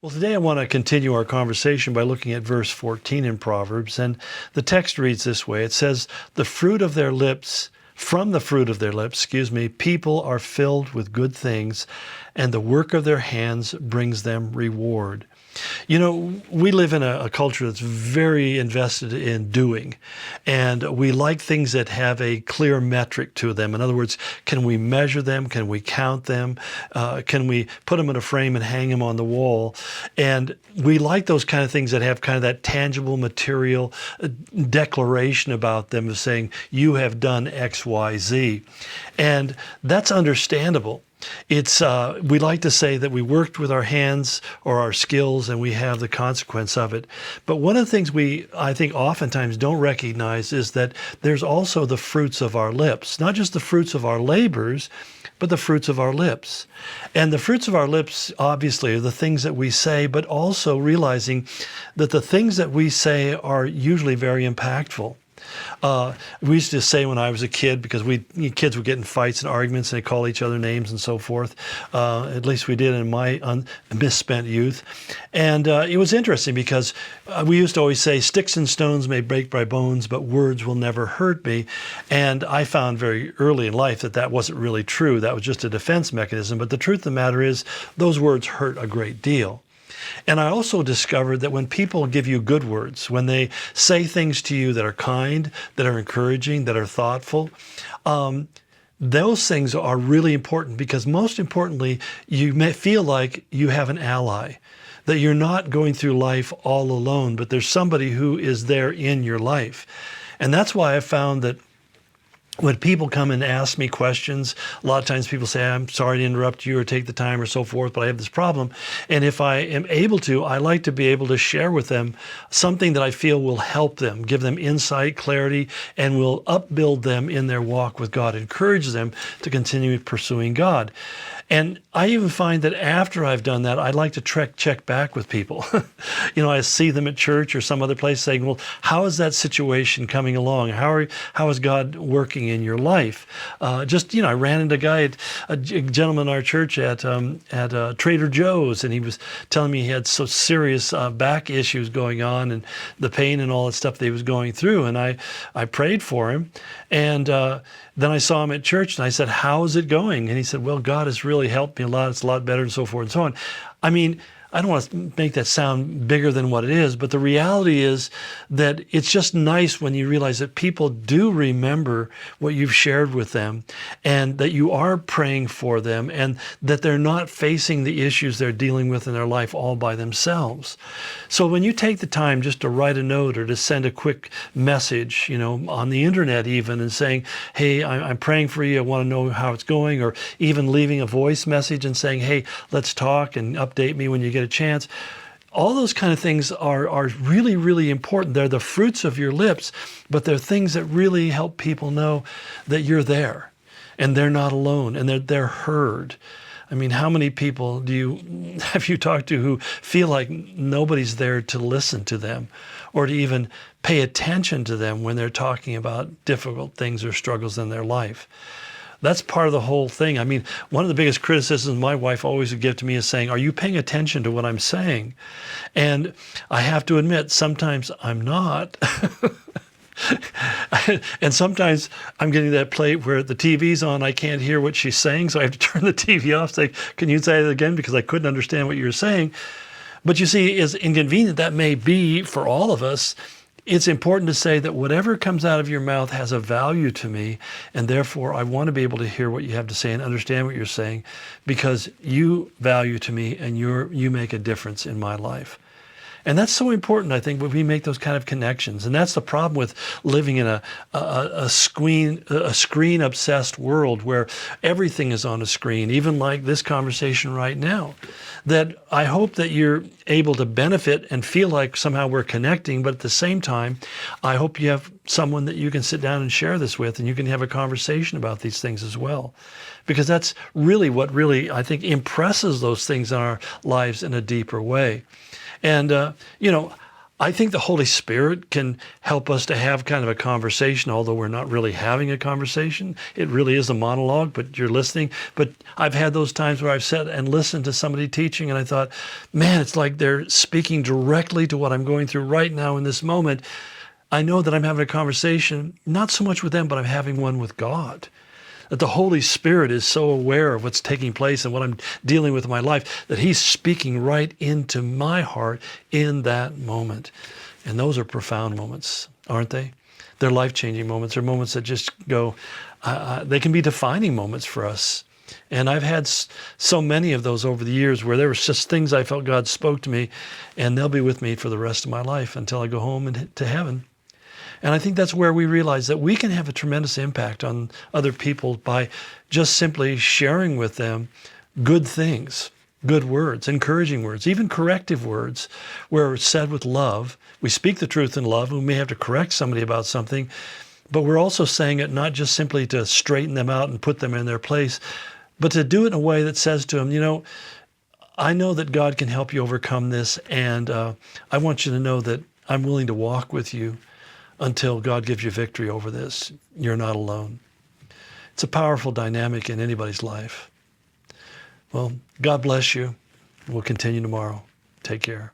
Well, today I want to continue our conversation by looking at verse 14 in Proverbs. And the text reads this way. It says, from the fruit of their lips, people are filled with good things, and the work of their hands brings them reward. You know, we live in a culture that's very invested in doing, and we like things that have a clear metric to them. In other words, can we measure them? Can we count them? Can we put them in a frame and hang them on the wall? And we like those kind of things that have kind of that tangible material declaration about them of saying, you have done X, Y, Z. And that's understandable. We like to say that we worked with our hands or our skills and we have the consequence of it. But one of the things I think oftentimes don't recognize is that there's also the fruits of our lips, not just the fruits of our labors, but the fruits of our lips. And the fruits of our lips, obviously, are the things that we say, but also realizing that the things that we say are usually very impactful. We used to say when I was a kid, because kids would get in fights and arguments and they call each other names and so forth. At least we did in my misspent youth. And it was interesting because we used to always say, sticks and stones may break my bones, but words will never hurt me. And I found very early in life that wasn't really true. That was just a defense mechanism. But the truth of the matter is, those words hurt a great deal. And I also discovered that when people give you good words, when they say things to you that are kind, that are encouraging, that are thoughtful, those things are really important because most importantly, you may feel like you have an ally, that you're not going through life all alone, but there's somebody who is there in your life. And that's why I found that when people come and ask me questions, a lot of times people say, I'm sorry to interrupt you or take the time or so forth, but I have this problem. And if I am able to, I like to be able to share with them something that I feel will help them, give them insight, clarity, and will upbuild them in their walk with God, encourage them to continue pursuing God. And I even find that after I've done that, I like to check back with people. I see them at church or some other place saying, well, how is that situation coming along? How is God working in your life? I ran into a gentleman in our church at Trader Joe's, and he was telling me he had so serious back issues going on and the pain and all that stuff that he was going through. And I prayed for him. And then I saw him at church and I said, how is it going? And he said, well, God has really helped me a lot. It's a lot better and so forth and so on. I mean, I don't want to make that sound bigger than what it is, but the reality is that it's just nice when you realize that people do remember what you've shared with them and that you are praying for them and that they're not facing the issues they're dealing with in their life all by themselves. So when you take the time just to write a note or to send a quick message, on the internet even, and saying, hey, I'm praying for you, I want to know how it's going, or even leaving a voice message and saying, hey, let's talk and update me when you get a chance. All those kind of things are really, really important. They're the fruits of your lips, but they're things that really help people know that you're there and they're not alone and they're heard. I mean, how many people have you talked to who feel like nobody's there to listen to them or to even pay attention to them when they're talking about difficult things or struggles in their life? That's part of the whole thing. I mean, one of the biggest criticisms my wife always would give to me is saying, are you paying attention to what I'm saying? And I have to admit, sometimes I'm not. And sometimes I'm getting that plate where the TV's on, I can't hear what she's saying, so I have to turn the TV off, say, can you say it again? Because I couldn't understand what you were saying. But you see, as inconvenient that may be for all of us, it's important to say that whatever comes out of your mouth has a value to me, and therefore I want to be able to hear what you have to say and understand what you're saying because you value to me and you make a difference in my life. And that's so important, I think, when we make those kind of connections. And that's the problem with living in a screen-obsessed world where everything is on a screen, even like this conversation right now. That I hope that you're able to benefit and feel like somehow we're connecting, but at the same time, I hope you have someone that you can sit down and share this with, and you can have a conversation about these things as well. Because that's really what I think, impresses those things in our lives in a deeper way. And, I think the Holy Spirit can help us to have kind of a conversation, although we're not really having a conversation. It really is a monologue, but you're listening. But I've had those times where I've sat and listened to somebody teaching, and I thought, man, it's like they're speaking directly to what I'm going through right now in this moment. I know that I'm having a conversation, not so much with them, but I'm having one with God. That the Holy Spirit is so aware of what's taking place and what I'm dealing with in my life, that he's speaking right into my heart in that moment. And those are profound moments, aren't they? They're life-changing moments. They're moments that just go, they can be defining moments for us. And I've had so many of those over the years where there was just things I felt God spoke to me, and they'll be with me for the rest of my life until I go home and to heaven. And I think that's where we realize that we can have a tremendous impact on other people by just simply sharing with them good things, good words, encouraging words, even corrective words, where it's said with love. We speak the truth in love. We may have to correct somebody about something, but we're also saying it not just simply to straighten them out and put them in their place, but to do it in a way that says to them, you know, I know that God can help you overcome this, and I want you to know that I'm willing to walk with you until God gives you victory over this. You're not alone. It's a powerful dynamic in anybody's life. Well, God bless you. We'll continue tomorrow. Take care.